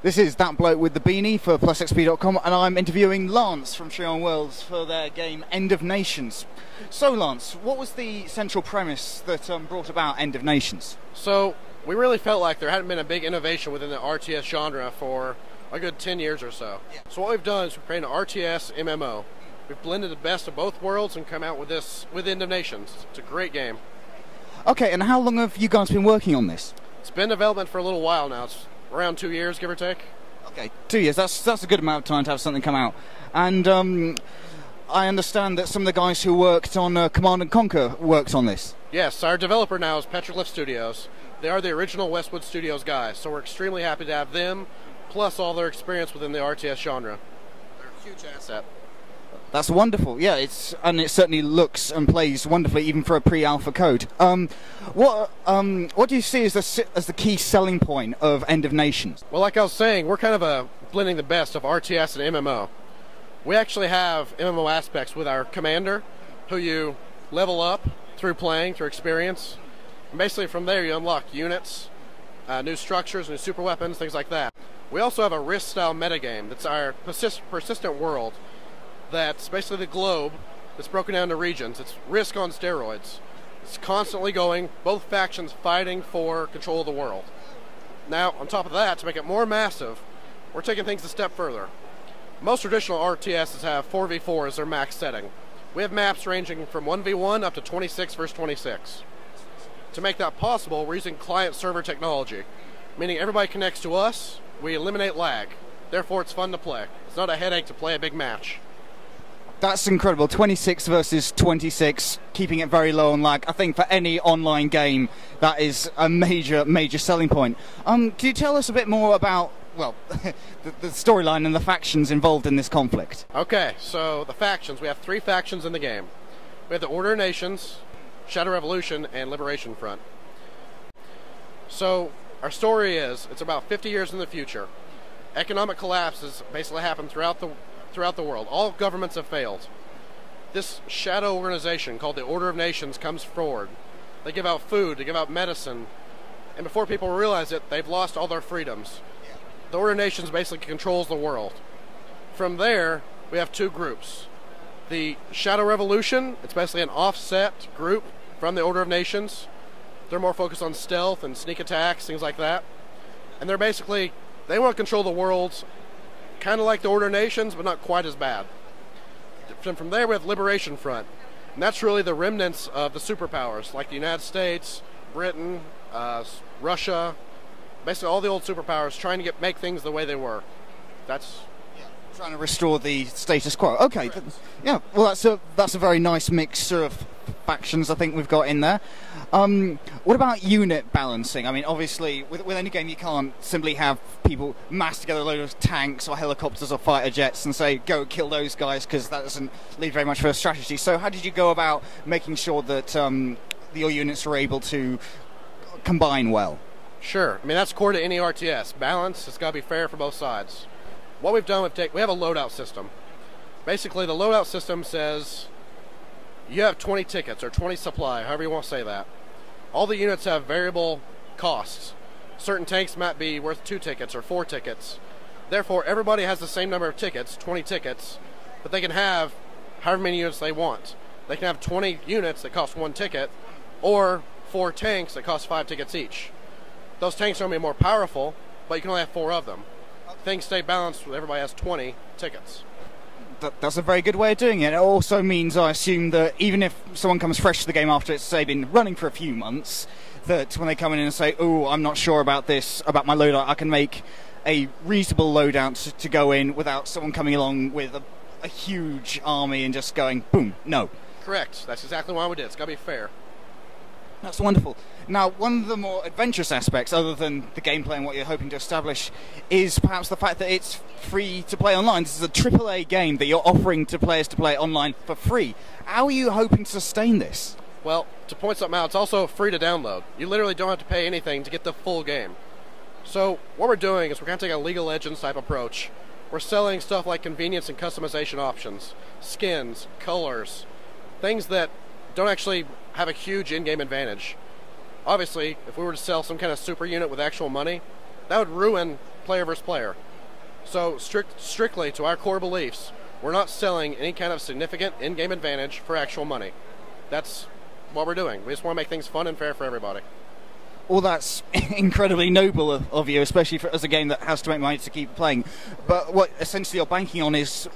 This is That Bloke with the Beanie for PlusXP.com, and I'm interviewing Lance from Trion Worlds for their game End of Nations. So Lance, what was the central premise that brought about End of Nations? So, we really felt like there hadn't been a big innovation within the RTS genre for a good 10 years or so. Yeah. So what we've done is we've created an RTS MMO. We've blended the best of both worlds and come out with this, with End of Nations. It's a great game. Okay, and how long have you guys been working on this? It's been in development for a little while now. It's around 2 years, give or take. Okay, 2 years. That's a good amount of time to have something come out. And I understand that some of the guys who worked on Command & Conquer worked on this. Yes, our developer now is Petroglyph Studios. They are the original Westwood Studios guys, so we're extremely happy to have them, plus all their experience within the RTS genre. They're a huge asset. That's wonderful. Yeah, it certainly looks and plays wonderfully, even for a pre-alpha code. What do you see as the key selling point of End of Nations? Well, like I was saying, we're kind of blending the best of RTS and MMO. We actually have MMO aspects with our commander, who you level up through playing, through experience. And basically from there you unlock units, new structures, new super weapons, things like that. We also have a Risk-style metagame that's our persistent world. That's basically the globe that's broken down into regions. It's Risk on steroids. It's constantly going, both factions fighting for control of the world. Now, on top of that, to make it more massive, we're taking things a step further. Most traditional RTSs have 4v4 as their max setting. We have maps ranging from 1v1 up to 26 versus 26. To make that possible, we're using client-server technology, meaning everybody connects to us, we eliminate lag. Therefore, it's fun to play. It's not a headache to play a big match. That's incredible. 26 versus 26, keeping it very low on lag. I think for any online game, that is a major selling point. Can you tell us a bit more about, well, the storyline and the factions involved in this conflict? Okay, so the factions. We have 3 factions in the game. We have the Order of Nations, Shadow Revolution, and Liberation Front. So, our story is, it's about 50 years in the future. Economic collapses basically happen throughout the world. All governments have failed. This shadow organization called the Order of Nations comes forward. They give out food, they give out medicine, and before people realize it, they've lost all their freedoms. The Order of Nations basically controls the world. From there, we have 2 groups. The Shadow Revolution, it's basically an offset group from the Order of Nations. They're more focused on stealth and sneak attacks, things like that. And they're basically, they want to control the world, kind of like the Order of Nations, but not quite as bad. From there, we have Liberation Front. And that's really the remnants of the superpowers, like the United States, Britain, Russia, basically all the old superpowers trying to make things the way they were. That's... Trying to restore the status quo. Okay, yeah. Well, that's a very nice mixture of factions I think we've got in there. What about unit balancing? I mean, obviously, with any game you can't simply have people mass together a load of tanks or helicopters or fighter jets and say, go kill those guys, because that doesn't leave very much for a strategy. So how did you go about making sure that your units are able to combine well? Sure. I mean, that's core to any RTS. Balance has got to be fair for both sides. What we've done, we have a loadout system. Basically, the loadout system says you have 20 tickets or 20 supply, however you want to say that. All the units have variable costs. Certain tanks might be worth 2 tickets or 4 tickets. Therefore, everybody has the same number of tickets, 20 tickets, but they can have however many units they want. They can have 20 units that cost 1 ticket, or 4 tanks that cost 5 tickets each. Those tanks are going to be more powerful, but you can only have 4 of them. Things stay balanced when everybody has 20 tickets. That's a very good way of doing it. It also means, I assume, that even if someone comes fresh to the game after it's, say, been running for a few months, that when they come in and say, oh, I'm not sure about this, about my loadout, I can make a reasonable loadout to go in without someone coming along with a huge army and just going, boom, no. Correct. That's exactly why we did. It's got to be fair. That's wonderful. Now, one of the more adventurous aspects, other than the gameplay and what you're hoping to establish, is perhaps the fact that it's free to play online. This is a AAA game that you're offering to players to play online for free. How are you hoping to sustain this? Well, to point something out, it's also free to download. You literally don't have to pay anything to get the full game. So, what we're doing is we're going to take a League of Legends type approach. We're selling stuff like convenience and customization options, skins, colors, things that don't actually have a huge in-game advantage. Obviously, if we were to sell some kind of super unit with actual money, that would ruin player versus player. So strictly to our core beliefs, we're not selling any kind of significant in-game advantage for actual money. That's what we're doing. We just want to make things fun and fair for everybody. Well, that's incredibly noble of you, especially as a game that has to make money to keep playing. But what essentially you're banking on is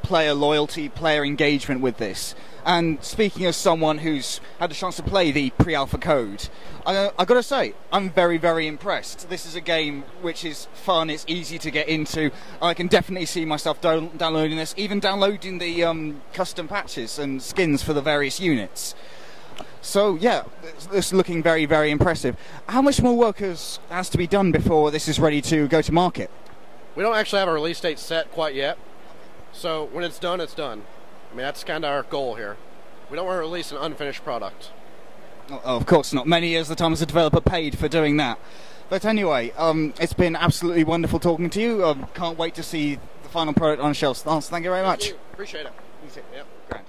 player loyalty, player engagement with this. And speaking as someone who's had a chance to play the pre-alpha code, I've got to say, I'm very, very impressed. This is a game which is fun, it's easy to get into. I can definitely see myself downloading this, even downloading the custom patches and skins for the various units. So, yeah, it's looking very, very impressive. How much more work has to be done before this is ready to go to market? We don't actually have a release date set quite yet. So when it's done, it's done. I mean, that's kind of our goal here. We don't want to release an unfinished product. Oh, of course not. Many years of the time as a developer paid for doing that. But anyway, it's been absolutely wonderful talking to you. Can't wait to see the final product on shelves. Lance, thank you very much. Appreciate it. Yep. Grand.